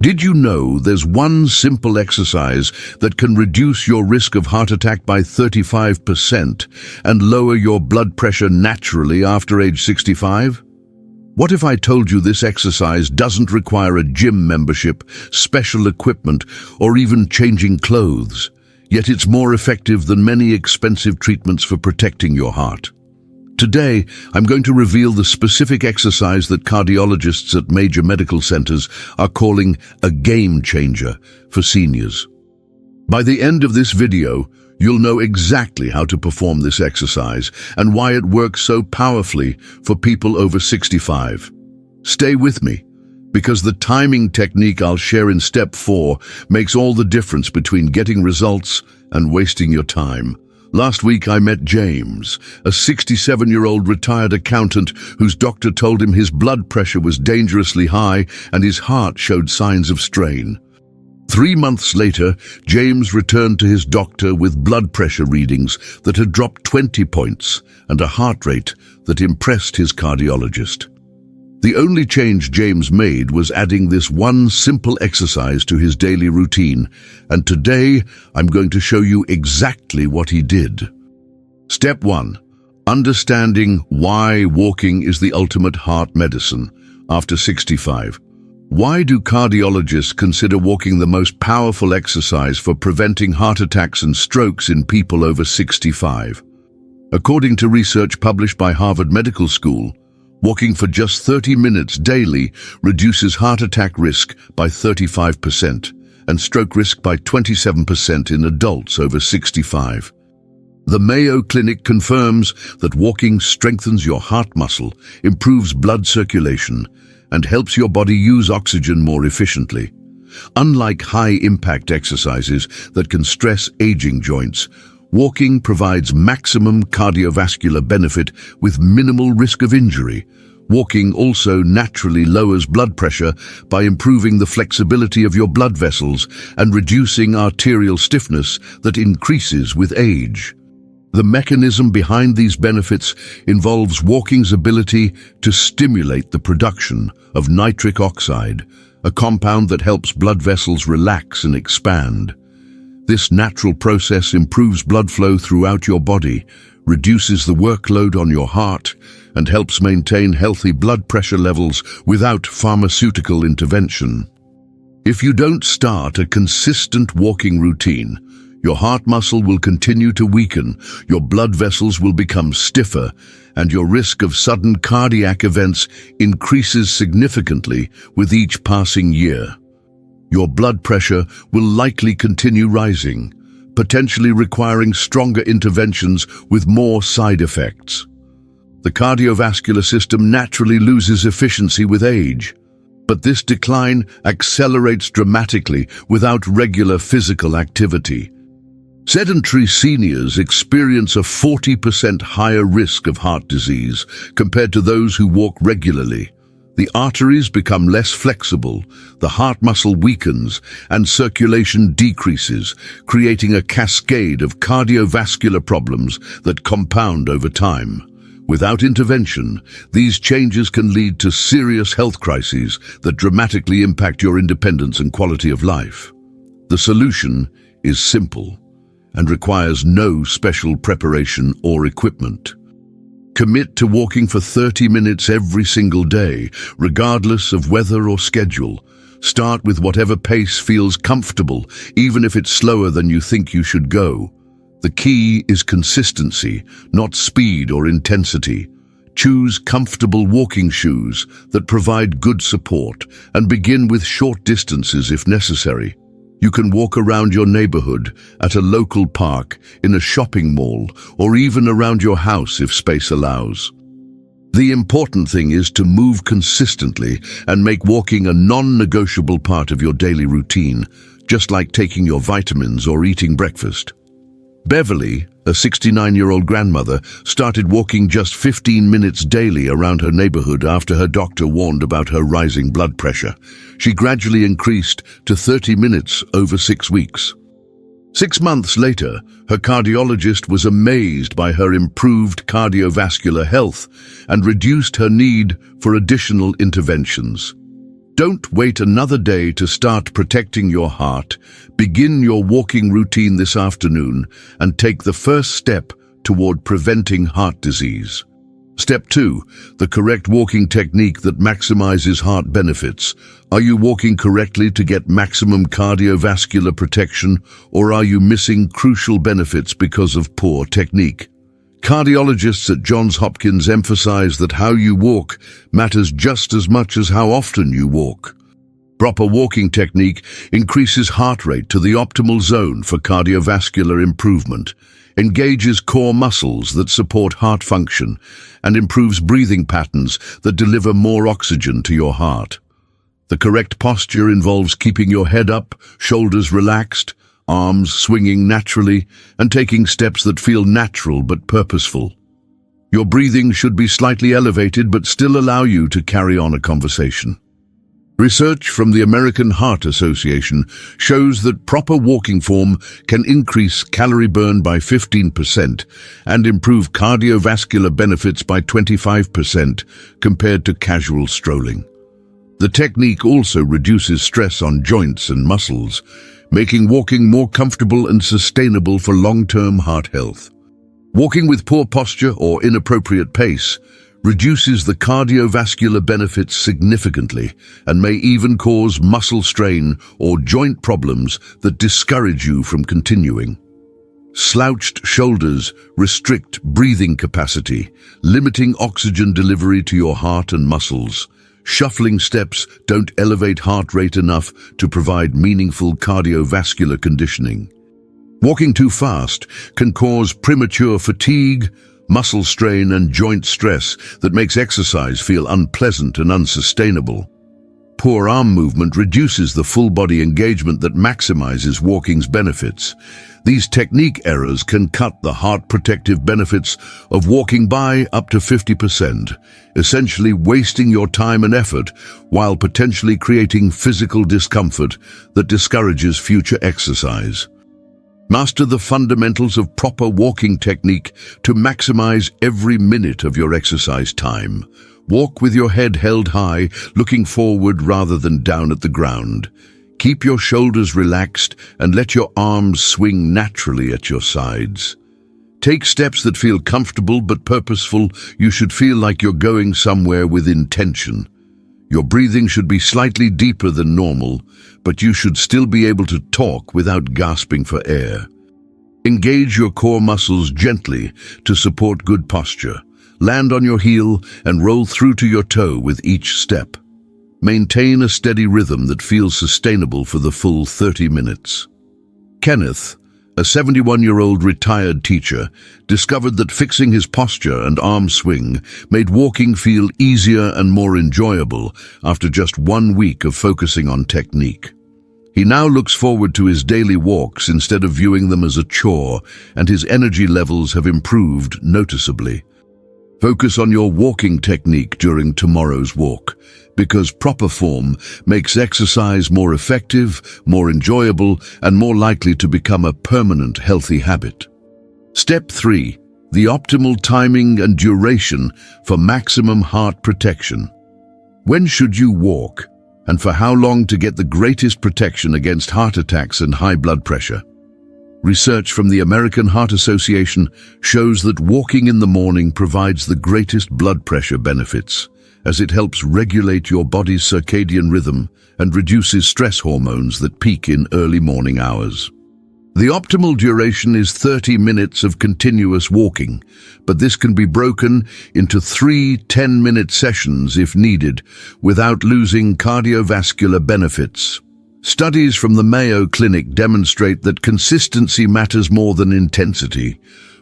Did you know there's one simple exercise that can reduce your risk of heart attack by 35% and lower your blood pressure naturally after age 65? What if I told you this exercise doesn't require a gym membership, special equipment, or even changing clothes, yet it's more effective than many expensive treatments for protecting your heart? Today, I'm going to reveal the specific exercise that cardiologists at major medical centers are calling a game changer for seniors. By the end of this video, you'll know exactly how to perform this exercise and why it works so powerfully for people over 65. Stay with me, because the timing technique I'll share in step 4 makes all the difference between getting results and wasting your time. Last week I met James, a 67-year-old retired accountant whose doctor told him his blood pressure was dangerously high and his heart showed signs of strain. 3 months later, James returned to his doctor with blood pressure readings that had dropped 20 points and a heart rate that impressed his cardiologist. The only change James made was adding this one simple exercise to his daily routine, and today I'm going to show you exactly what he did. Step 1. Understanding why walking is the ultimate heart medicine after 65. Why do cardiologists consider walking the most powerful exercise for preventing heart attacks and strokes in people over 65? According to research published by Harvard Medical School, walking for just 30 minutes daily reduces heart attack risk by 35% and stroke risk by 27% in adults over 65. The Mayo Clinic confirms that walking strengthens your heart muscle, improves blood circulation, and helps your body use oxygen more efficiently. Unlike high-impact exercises that can stress aging joints, walking provides maximum cardiovascular benefit with minimal risk of injury. Walking also naturally lowers blood pressure by improving the flexibility of your blood vessels and reducing arterial stiffness that increases with age. The mechanism behind these benefits involves walking's ability to stimulate the production of nitric oxide, a compound that helps blood vessels relax and expand. This natural process improves blood flow throughout your body, reduces the workload on your heart, and helps maintain healthy blood pressure levels without pharmaceutical intervention. If you don't start a consistent walking routine, your heart muscle will continue to weaken, your blood vessels will become stiffer, and your risk of sudden cardiac events increases significantly with each passing year. Your blood pressure will likely continue rising, potentially requiring stronger interventions with more side effects. The cardiovascular system naturally loses efficiency with age, but this decline accelerates dramatically without regular physical activity. Sedentary seniors experience a 40% higher risk of heart disease compared to those who walk regularly. The arteries become less flexible, the heart muscle weakens, and circulation decreases, creating a cascade of cardiovascular problems that compound over time. Without intervention, these changes can lead to serious health crises that dramatically impact your independence and quality of life. The solution is simple and requires no special preparation or equipment. Commit to walking for 30 minutes every single day, regardless of weather or schedule. Start with whatever pace feels comfortable, even if it's slower than you think you should go. The key is consistency, not speed or intensity. Choose comfortable walking shoes that provide good support and begin with short distances if necessary. You can walk around your neighborhood, at a local park, in a shopping mall, or even around your house if space allows. The important thing is to move consistently and make walking a non-negotiable part of your daily routine, just like taking your vitamins or eating breakfast. Beverly, a 69-year-old grandmother, started walking just 15 minutes daily around her neighborhood after her doctor warned about her rising blood pressure. She gradually increased to 30 minutes over 6 weeks. 6 months later, her cardiologist was amazed by her improved cardiovascular health and reduced her need for additional interventions. Don't wait another day to start protecting your heart. Begin your walking routine this afternoon and take the first step toward preventing heart disease. Step 2. The correct walking technique that maximizes heart benefits. Are you walking correctly to get maximum cardiovascular protection, or are you missing crucial benefits because of poor technique? Cardiologists at Johns Hopkins emphasize that how you walk matters just as much as how often you walk. Proper walking technique increases heart rate to the optimal zone for cardiovascular improvement, engages core muscles that support heart function, and improves breathing patterns that deliver more oxygen to your heart. The correct posture involves keeping your head up, shoulders relaxed, arms swinging naturally, and taking steps that feel natural but purposeful. Your breathing should be slightly elevated but still allow you to carry on a conversation. Research from the American Heart Association shows that proper walking form can increase calorie burn by 15% and improve cardiovascular benefits by 25% compared to casual strolling. The technique also reduces stress on joints and muscles, making walking more comfortable and sustainable for long-term heart health. Walking with poor posture or inappropriate pace reduces the cardiovascular benefits significantly and may even cause muscle strain or joint problems that discourage you from continuing. Slouched shoulders restrict breathing capacity, limiting oxygen delivery to your heart and muscles. Shuffling steps don't elevate heart rate enough to provide meaningful cardiovascular conditioning. Walking too fast can cause premature fatigue, muscle strain, and joint stress that makes exercise feel unpleasant and unsustainable. Poor arm movement reduces the full-body engagement that maximizes walking's benefits. These technique errors can cut the heart protective benefits of walking by up to 50%, essentially wasting your time and effort while potentially creating physical discomfort that discourages future exercise. Master the fundamentals of proper walking technique to maximize every minute of your exercise time. Walk with your head held high, looking forward rather than down at the ground. Keep your shoulders relaxed and let your arms swing naturally at your sides. Take steps that feel comfortable but purposeful. You should feel like you're going somewhere with intention. Your breathing should be slightly deeper than normal, but you should still be able to talk without gasping for air. Engage your core muscles gently to support good posture. Land on your heel and roll through to your toe with each step. Maintain a steady rhythm that feels sustainable for the full 30 minutes. Kenneth, a 71-year-old retired teacher, discovered that fixing his posture and arm swing made walking feel easier and more enjoyable after just 1 week of focusing on technique. He now looks forward to his daily walks instead of viewing them as a chore, and his energy levels have improved noticeably. Focus on your walking technique during tomorrow's walk, because proper form makes exercise more effective, more enjoyable, and more likely to become a permanent healthy habit. Step 3. The optimal timing and duration for maximum heart protection. When should you walk, and for how long to get the greatest protection against heart attacks and high blood pressure? Research from the American Heart Association shows that walking in the morning provides the greatest blood pressure benefits, as it helps regulate your body's circadian rhythm and reduces stress hormones that peak in early morning hours. The optimal duration is 30 minutes of continuous walking, but this can be broken into 3 10-minute sessions if needed, without losing cardiovascular benefits. Studies from the Mayo Clinic demonstrate that consistency matters more than intensity.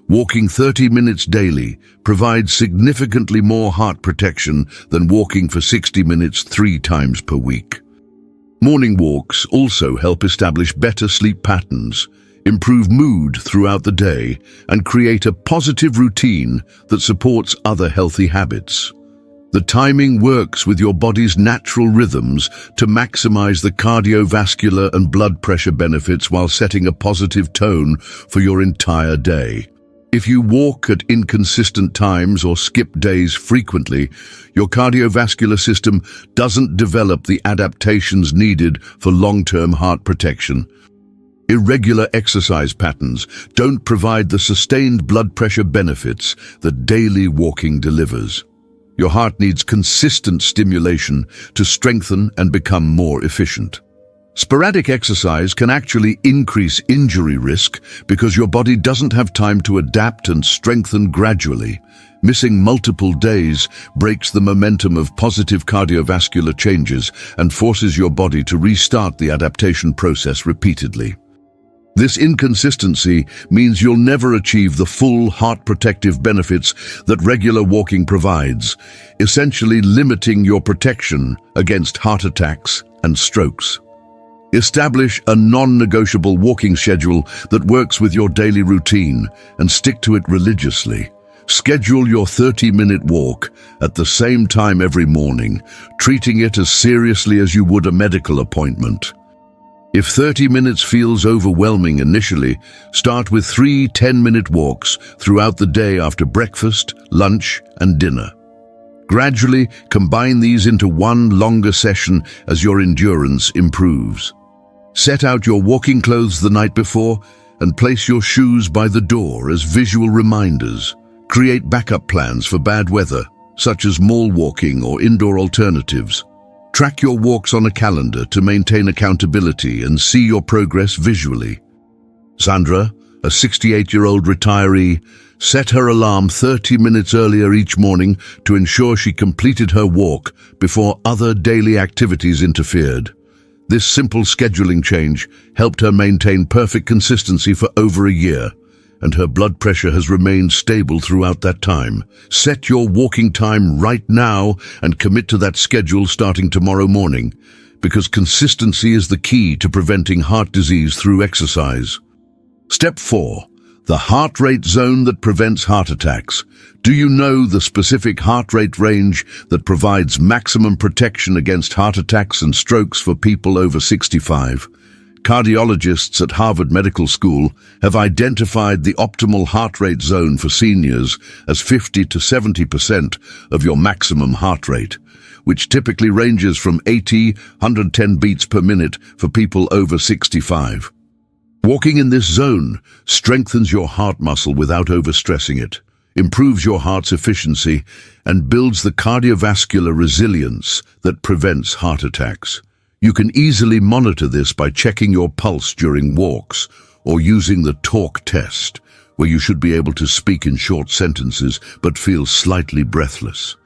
Walking 30 minutes daily provides significantly more heart protection than walking for 60 minutes 3 times per week. Morning walks also help establish better sleep patterns, improve mood throughout the day, and create a positive routine that supports other healthy habits. The timing works with your body's natural rhythms to maximize the cardiovascular and blood pressure benefits while setting a positive tone for your entire day. If you walk at inconsistent times or skip days frequently, your cardiovascular system doesn't develop the adaptations needed for long-term heart protection. Irregular exercise patterns don't provide the sustained blood pressure benefits that daily walking delivers. Your heart needs consistent stimulation to strengthen and become more efficient. Sporadic exercise can actually increase injury risk because your body doesn't have time to adapt and strengthen gradually. Missing multiple days breaks the momentum of positive cardiovascular changes and forces your body to restart the adaptation process repeatedly. This inconsistency means you'll never achieve the full heart protective benefits that regular walking provides, essentially limiting your protection against heart attacks and strokes. Establish a non-negotiable walking schedule that works with your daily routine and stick to it religiously. Schedule your 30-minute walk at the same time every morning, treating it as seriously as you would a medical appointment. If 30 minutes feels overwhelming initially, start with 3 10-minute walks throughout the day after breakfast, lunch, and dinner. Gradually combine these into one longer session as your endurance improves. Set out your walking clothes the night before and place your shoes by the door as visual reminders. Create backup plans for bad weather, such as mall walking or indoor alternatives. Track your walks on a calendar to maintain accountability and see your progress visually. Sandra, a 68-year-old retiree, set her alarm 30 minutes earlier each morning to ensure she completed her walk before other daily activities interfered. This simple scheduling change helped her maintain perfect consistency for over a year, and her blood pressure has remained stable throughout that time. Set your walking time right now and commit to that schedule starting tomorrow morning, because consistency is the key to preventing heart disease through exercise. Step 4. The heart rate zone that prevents heart attacks. Do you know the specific heart rate range that provides maximum protection against heart attacks and strokes for people over 65? Cardiologists at Harvard Medical School have identified the optimal heart rate zone for seniors as 50 to 70% of your maximum heart rate, which typically ranges from 80–110 beats per minute for people over 65. Walking in this zone strengthens your heart muscle without overstressing it, improves your heart's efficiency, and builds the cardiovascular resilience that prevents heart attacks. You can easily monitor this by checking your pulse during walks or using the talk test, where you should be able to speak in short sentences but feel slightly breathless.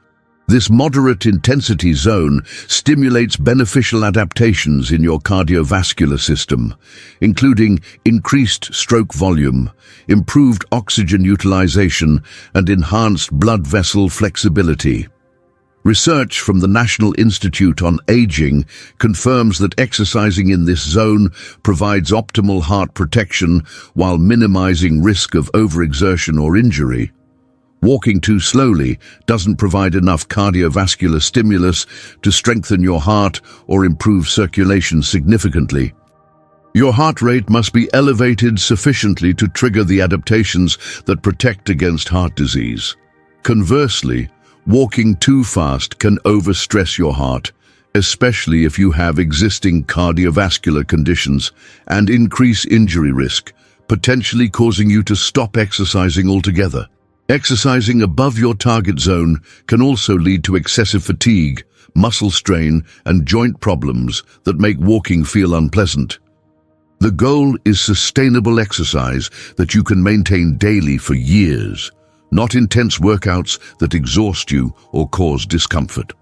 This moderate intensity zone stimulates beneficial adaptations in your cardiovascular system, including increased stroke volume, improved oxygen utilization, and enhanced blood vessel flexibility. Research from the National Institute on Aging confirms that exercising in this zone provides optimal heart protection while minimizing risk of overexertion or injury. Walking too slowly doesn't provide enough cardiovascular stimulus to strengthen your heart or improve circulation significantly. Your heart rate must be elevated sufficiently to trigger the adaptations that protect against heart disease. Conversely, walking too fast can overstress your heart, especially if you have existing cardiovascular conditions, and increase injury risk, potentially causing you to stop exercising altogether. Exercising above your target zone can also lead to excessive fatigue, muscle strain, and joint problems that make walking feel unpleasant. The goal is sustainable exercise that you can maintain daily for years, not intense workouts that exhaust you or cause discomfort.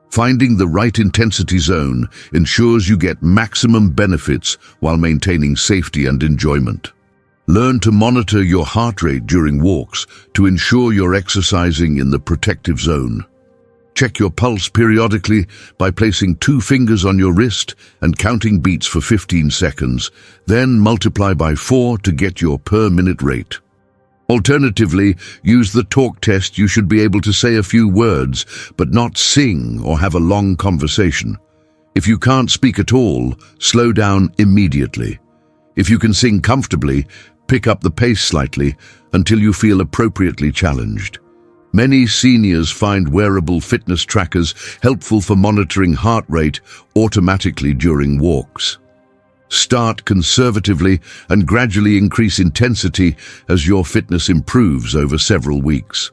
Finding the right intensity zone ensures you get maximum benefits while maintaining safety and enjoyment. Learn to monitor your heart rate during walks to ensure you're exercising in the protective zone. Check your pulse periodically by placing 2 fingers on your wrist and counting beats for 15 seconds, then multiply by 4 to get your per-minute rate. Alternatively, use the talk test. You should be able to say a few words, but not sing or have a long conversation. If you can't speak at all, slow down immediately. If you can sing comfortably, Pick up the pace slightly until you feel appropriately challenged. Many seniors find wearable fitness trackers helpful for monitoring heart rate automatically during walks. Start conservatively and gradually increase intensity as your fitness improves over several weeks.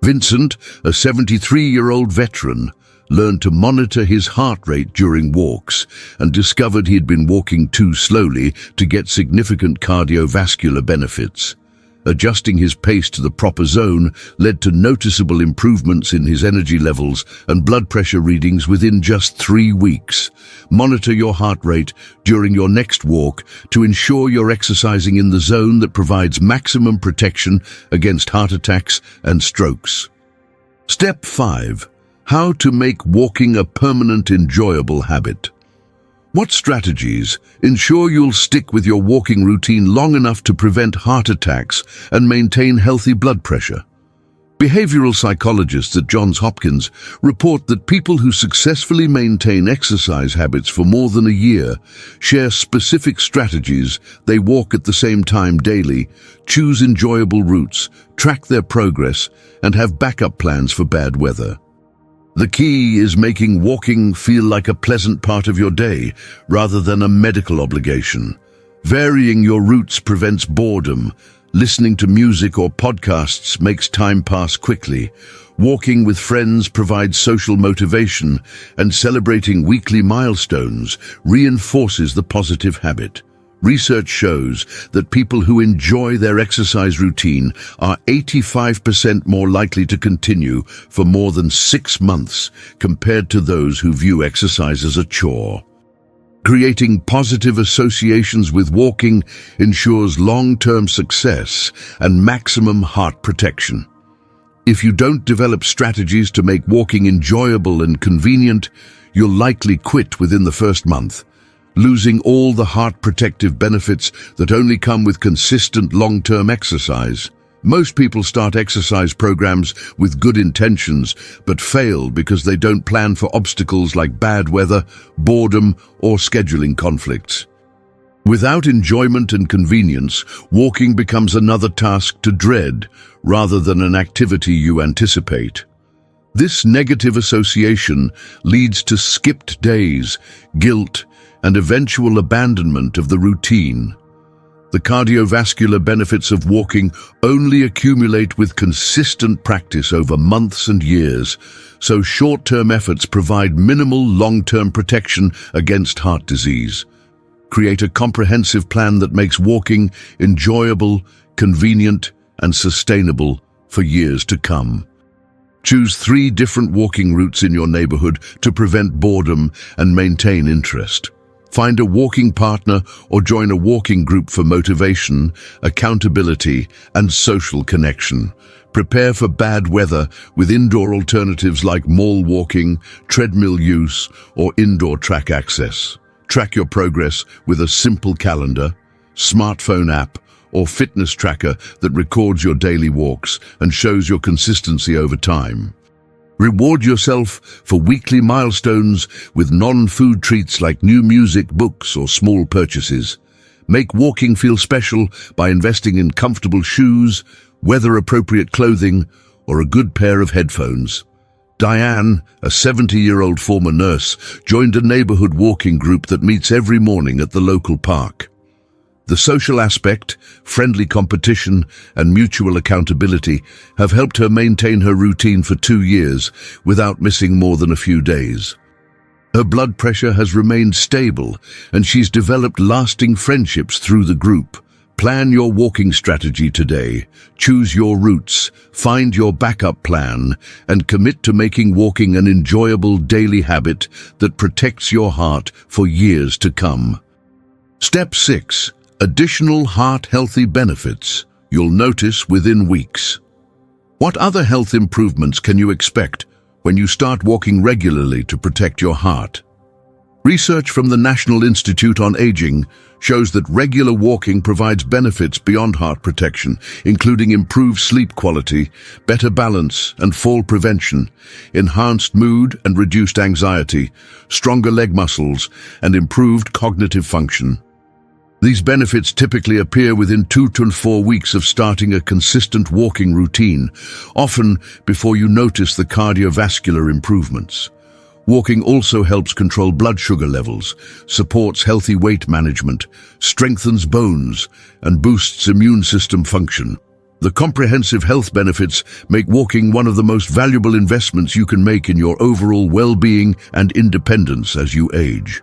Vincent, a 73-year-old veteran, learned to monitor his heart rate during walks and discovered he'd been walking too slowly to get significant cardiovascular benefits. Adjusting his pace to the proper zone led to noticeable improvements in his energy levels and blood pressure readings within just 3 weeks. Monitor your heart rate during your next walk to ensure you're exercising in the zone that provides maximum protection against heart attacks and strokes. Step 5. How to make walking a permanent, enjoyable habit. What strategies ensure you'll stick with your walking routine long enough to prevent heart attacks and maintain healthy blood pressure? Behavioral psychologists at Johns Hopkins report that people who successfully maintain exercise habits for more than a year share specific strategies. They walk at the same time daily, choose enjoyable routes, track their progress, and have backup plans for bad weather. The key is making walking feel like a pleasant part of your day rather than a medical obligation. Varying your routes prevents boredom. Listening to music or podcasts makes time pass quickly. Walking with friends provides social motivation, and celebrating weekly milestones reinforces the positive habit. Research shows that people who enjoy their exercise routine are 85% more likely to continue for more than 6 months compared to those who view exercise as a chore. Creating positive associations with walking ensures long-term success and maximum heart protection. If you don't develop strategies to make walking enjoyable and convenient, you'll likely quit within the first month, losing all the heart protective benefits that only come with consistent long-term exercise. Most people start exercise programs with good intentions, but fail because they don't plan for obstacles like bad weather, boredom, or scheduling conflicts. Without enjoyment and convenience, walking becomes another task to dread rather than an activity you anticipate. This negative association leads to skipped days, guilt, and eventual abandonment of the routine. The cardiovascular benefits of walking only accumulate with consistent practice over months and years, so short-term efforts provide minimal long-term protection against heart disease. Create a comprehensive plan that makes walking enjoyable, convenient, and sustainable for years to come. Choose 3 different walking routes in your neighborhood to prevent boredom and maintain interest. Find a walking partner or join a walking group for motivation, accountability, and social connection. Prepare for bad weather with indoor alternatives like mall walking, treadmill use, or indoor track access. Track your progress with a simple calendar, smartphone app, or fitness tracker that records your daily walks and shows your consistency over time. Reward yourself for weekly milestones with non-food treats like new music, books, or small purchases. Make walking feel special by investing in comfortable shoes, weather-appropriate clothing, or a good pair of headphones. Diane, a 70-year-old former nurse, joined a neighborhood walking group that meets every morning at the local park. The social aspect, friendly competition, and mutual accountability have helped her maintain her routine for 2 years without missing more than a few days. Her blood pressure has remained stable, and she's developed lasting friendships through the group. Plan your walking strategy today. Choose your routes, find your backup plan, and commit to making walking an enjoyable daily habit that protects your heart for years to come. Step 6. Additional heart-healthy benefits you'll notice within weeks. What other health improvements can you expect when you start walking regularly to protect your heart? Research from the National Institute on Aging shows that regular walking provides benefits beyond heart protection, including improved sleep quality, better balance and fall prevention, enhanced mood and reduced anxiety, stronger leg muscles, and improved cognitive function. These benefits typically appear within 2 to 4 weeks of starting a consistent walking routine, often before you notice the cardiovascular improvements. Walking also helps control blood sugar levels, supports healthy weight management, strengthens bones, and boosts immune system function. The comprehensive health benefits make walking one of the most valuable investments you can make in your overall well-being and independence as you age.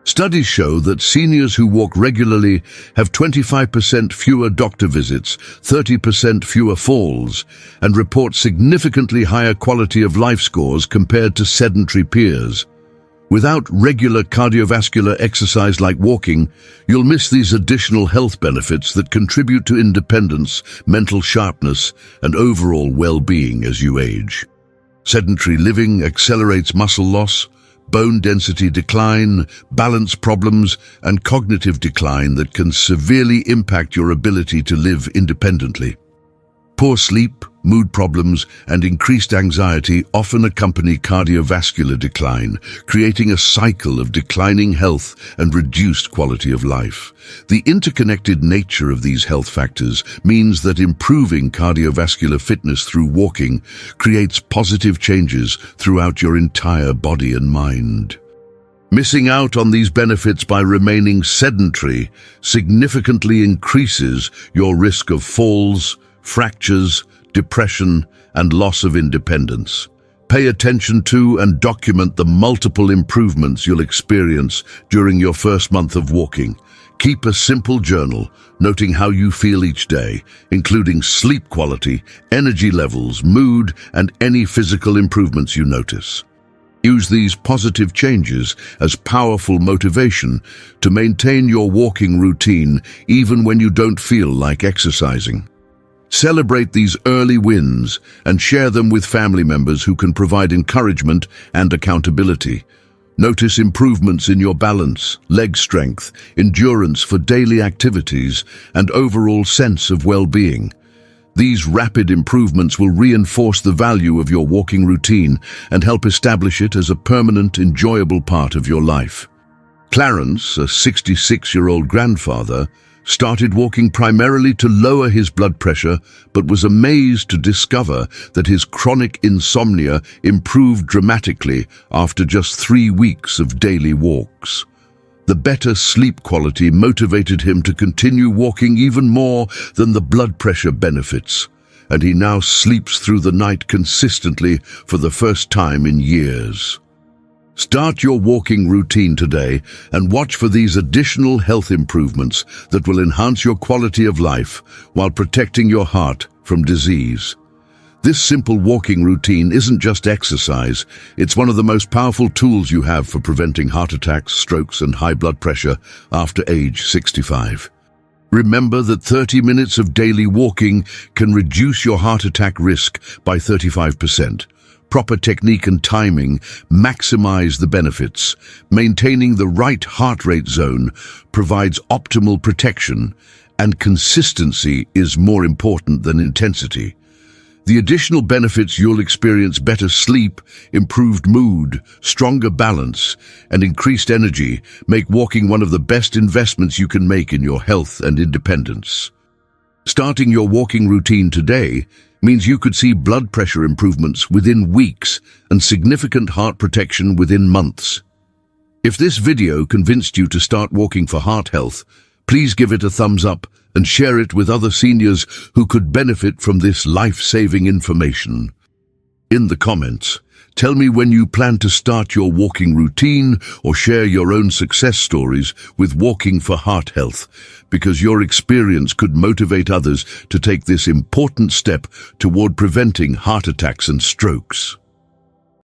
Studies show that seniors who walk regularly have 25% fewer doctor visits, 30% fewer falls, and report significantly higher quality of life scores compared to sedentary peers. Without regular cardiovascular exercise like walking, you'll miss these additional health benefits that contribute to independence, mental sharpness, and overall well-being as you age. Sedentary living accelerates muscle loss, bone density decline, balance problems, and cognitive decline that can severely impact your ability to live independently. Poor sleep, mood problems, and increased anxiety often accompany cardiovascular decline, creating a cycle of declining health and reduced quality of life. The interconnected nature of these health factors means that improving cardiovascular fitness through walking creates positive changes throughout your entire body and mind. Missing out on these benefits by remaining sedentary significantly increases your risk of falls, fractures, depression, and loss of independence. Pay attention to and document the multiple improvements you'll experience during your first month of walking. Keep a simple journal, noting how you feel each day, including sleep quality, energy levels, mood, and any physical improvements you notice. Use these positive changes as powerful motivation to maintain your walking routine even when you don't feel like exercising. Celebrate these early wins and share them with family members who can provide encouragement and accountability. Notice improvements in your balance, leg strength, endurance for daily activities, and overall sense of well-being. These rapid improvements will reinforce the value of your walking routine and help establish it as a permanent, enjoyable part of your life. Clarence, a 66-year-old grandfather, started walking primarily to lower his blood pressure, but was amazed to discover that his chronic insomnia improved dramatically after just 3 weeks of daily walks. The better sleep quality motivated him to continue walking even more than the blood pressure benefits, and he now sleeps through the night consistently for the first time in years. Start your walking routine today and watch for these additional health improvements that will enhance your quality of life while protecting your heart from disease. This simple walking routine isn't just exercise, it's one of the most powerful tools you have for preventing heart attacks, strokes, and high blood pressure after age 65. Remember that 30 minutes of daily walking can reduce your heart attack risk by 35%. Proper technique and timing maximize the benefits. Maintaining the right heart rate zone provides optimal protection, and consistency is more important than intensity. The additional benefits you'll experience: better sleep, improved mood, stronger balance, and increased energy make walking one of the best investments you can make in your health and independence. Starting your walking routine today means you could see blood pressure improvements within weeks and significant heart protection within months. If this video convinced you to start walking for heart health, please give it a thumbs up and share it with other seniors who could benefit from this life-saving information. In the comments, tell me when you plan to start your walking routine, or share your own success stories with walking for heart health, because your experience could motivate others to take this important step toward preventing heart attacks and strokes.